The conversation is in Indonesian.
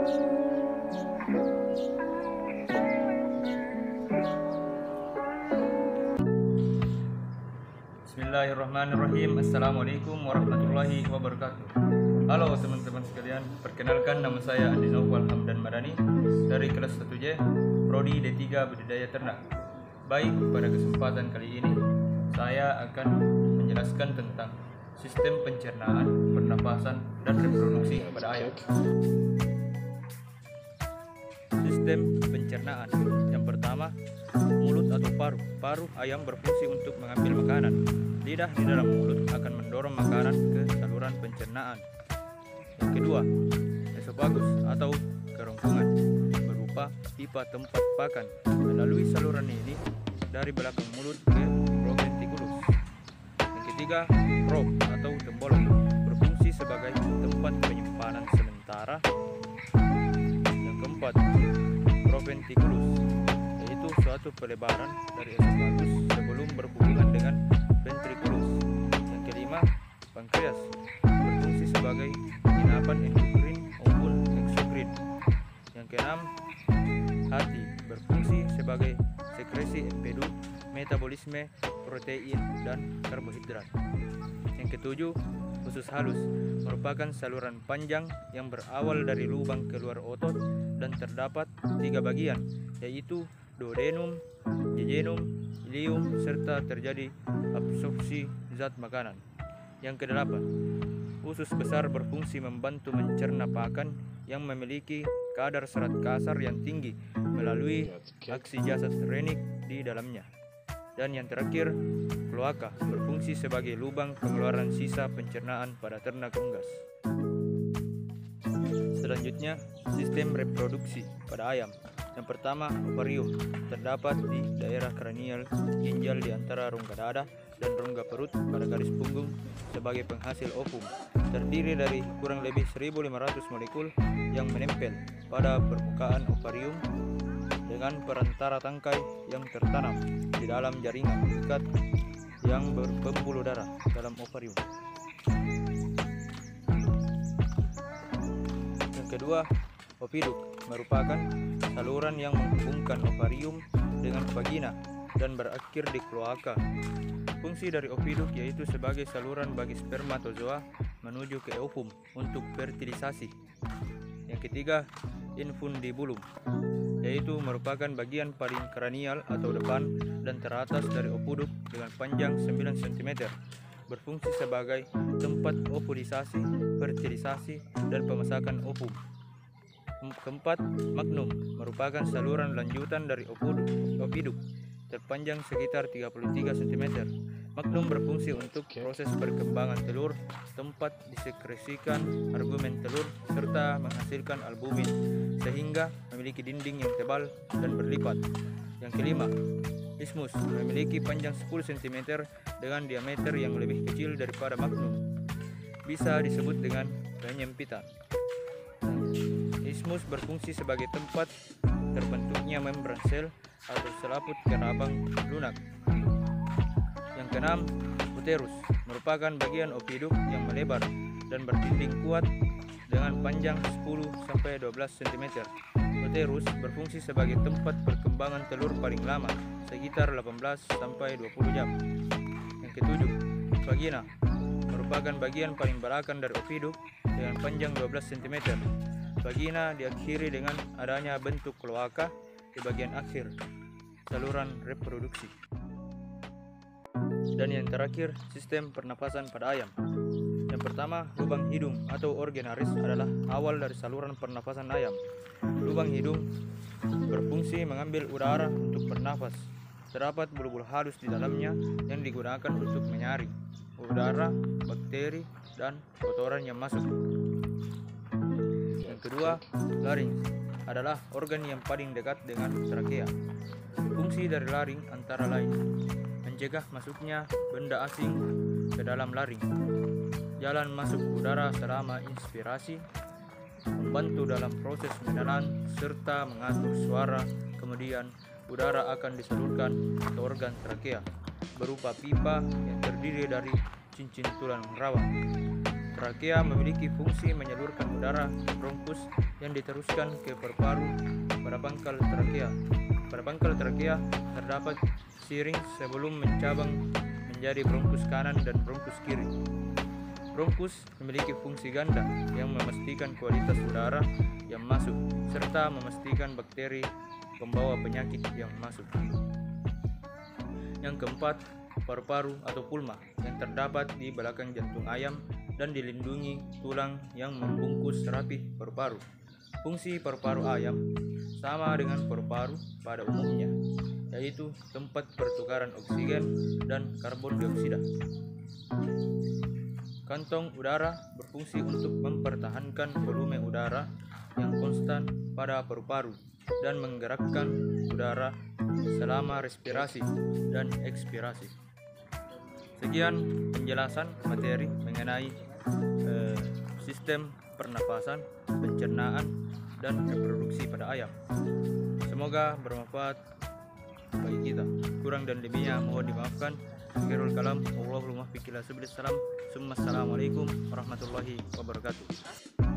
Bismillahirrahmanirrahim. Assalamualaikum warahmatullahi wabarakatuh. Halo teman-teman sekalian, perkenalkan nama saya Andi Naufal Hamdan Madani dari kelas 1J Prodi D3 Budidaya Ternak. Baik, pada kesempatan kali ini saya akan menjelaskan tentang sistem pencernaan, pernapasan, dan reproduksi pada ayam. Sistem pencernaan yang pertama, mulut atau paruh. Paruh ayam berfungsi untuk mengambil makanan. Lidah di dalam mulut akan mendorong makanan ke saluran pencernaan. Yang kedua, esofagus atau kerongkongan berupa pipa tempat pakan. Melalui saluran ini dari belakang mulut ke proventriculus. Yang ketiga, prob atau tembolok berfungsi sebagai tempat penyimpanan sementara. Yang keempat, proventriculus, yaitu suatu pelebaran dari esofagus sebelum berhubungan dengan ventriculus. Yang kelima, pankreas berfungsi sebagai penginapan endokrin maupun eksokrin. Yang keenam, hati berfungsi sebagai sekresi empedu, metabolisme protein dan karbohidrat. Yang ketujuh, usus halus merupakan saluran panjang yang berawal dari lubang keluar otot dan terdapat 3 bagian, yaitu duodenum, jejunum, ileum, serta terjadi absorpsi zat makanan. Yang kedelapan, usus besar berfungsi membantu mencerna pakan yang memiliki kadar serat kasar yang tinggi melalui aksi jasad renik di dalamnya. Dan yang terakhir, kloaka berfungsi sebagai lubang pengeluaran sisa pencernaan pada ternak unggas. Selanjutnya, sistem reproduksi pada ayam. Yang pertama, ovarium terdapat di daerah kranial ginjal di antara rongga dada dan rongga perut pada garis punggung sebagai penghasil ovum. Terdiri dari kurang lebih 1500 molekul yang menempel pada permukaan ovarium dengan perantara tangkai yang tertanam di dalam jaringan ikat yang berpembuluh darah dalam ovarium. Yang kedua, oviduk merupakan saluran yang menghubungkan ovarium dengan vagina dan berakhir di kloaka. Fungsi dari oviduk yaitu sebagai saluran bagi spermatozoa menuju ke ovum untuk fertilisasi. Yang ketiga, infundibulum, yaitu merupakan bagian paling kranial atau depan dan teratas dari oviduk dengan panjang 9 cm. Berfungsi sebagai tempat ovulisasi, fertilisasi, dan pemasakan ovum. Keempat, magnum merupakan saluran lanjutan dari oviduk, terpanjang sekitar 33 cm. Magnum berfungsi untuk proses perkembangan telur, tempat disekresikan argumen telur, serta menghasilkan albumin, sehingga memiliki dinding yang tebal dan berlipat. Yang kelima, isthmus memiliki panjang 10 cm dengan diameter yang lebih kecil daripada magnum. Bisa disebut dengan penyempitan. Isthmus berfungsi sebagai tempat terbentuknya membran sel atau selaput kenabang lunak. Yang keenam, uterus merupakan bagian oviduk yang melebar dan berdinding kuat dengan panjang 10-12 cm. Uterus berfungsi sebagai tempat perkembangan telur paling lama, sekitar 18-20 jam. Yang ketujuh, vagina merupakan bagian paling belakang dari oviduk dengan panjang 12 cm. Vagina diakhiri dengan adanya bentuk kloaka di bagian akhir saluran reproduksi. Dan yang terakhir, sistem pernapasan pada ayam. Yang pertama, lubang hidung atau originaris adalah awal dari saluran pernapasan ayam. Lubang hidung berfungsi mengambil udara untuk bernafas. Terdapat bulu-bulu halus di dalamnya yang digunakan untuk menyaring udara, bakteri, dan kotoran yang masuk. Yang kedua, laring adalah organ yang paling dekat dengan trakea. Fungsi dari laring antara lain mencegah masuknya benda asing ke dalam laring, jalan masuk udara selama inspirasi, membantu dalam proses menelan serta mengatur suara. Kemudian udara akan disalurkan ke organ trakea berupa pipa yang terdiri dari cincin tulang rawan. Trakea memiliki fungsi menyalurkan udara ke bronkus yang diteruskan ke paru-paru pada pangkal trakea. Pada pangkal trakea terdapat siring sebelum mencabang menjadi bronkus kanan dan bronkus kiri. Bronkus memiliki fungsi ganda yang memastikan kualitas udara yang masuk serta memastikan bakteri pembawa penyakit yang masuk. Yang keempat, paru-paru atau pulma yang terdapat di belakang jantung ayam dan dilindungi tulang yang membungkus rapih paru-paru. Fungsi paru-paru ayam sama dengan paru-paru pada umumnya, yaitu tempat pertukaran oksigen dan karbon dioksida. Kantong udara berfungsi untuk mempertahankan volume udara yang konstan pada paru-paru dan menggerakkan udara selama respirasi dan ekspirasi. Sekian penjelasan materi mengenai sistem pernapasan, pencernaan, dan reproduksi pada ayam. Semoga bermanfaat bagi kita. Kurang dan lebihnya mohon dimaafkan. Akhirul kalam, Assalamualaikum warahmatullahi wabarakatuh.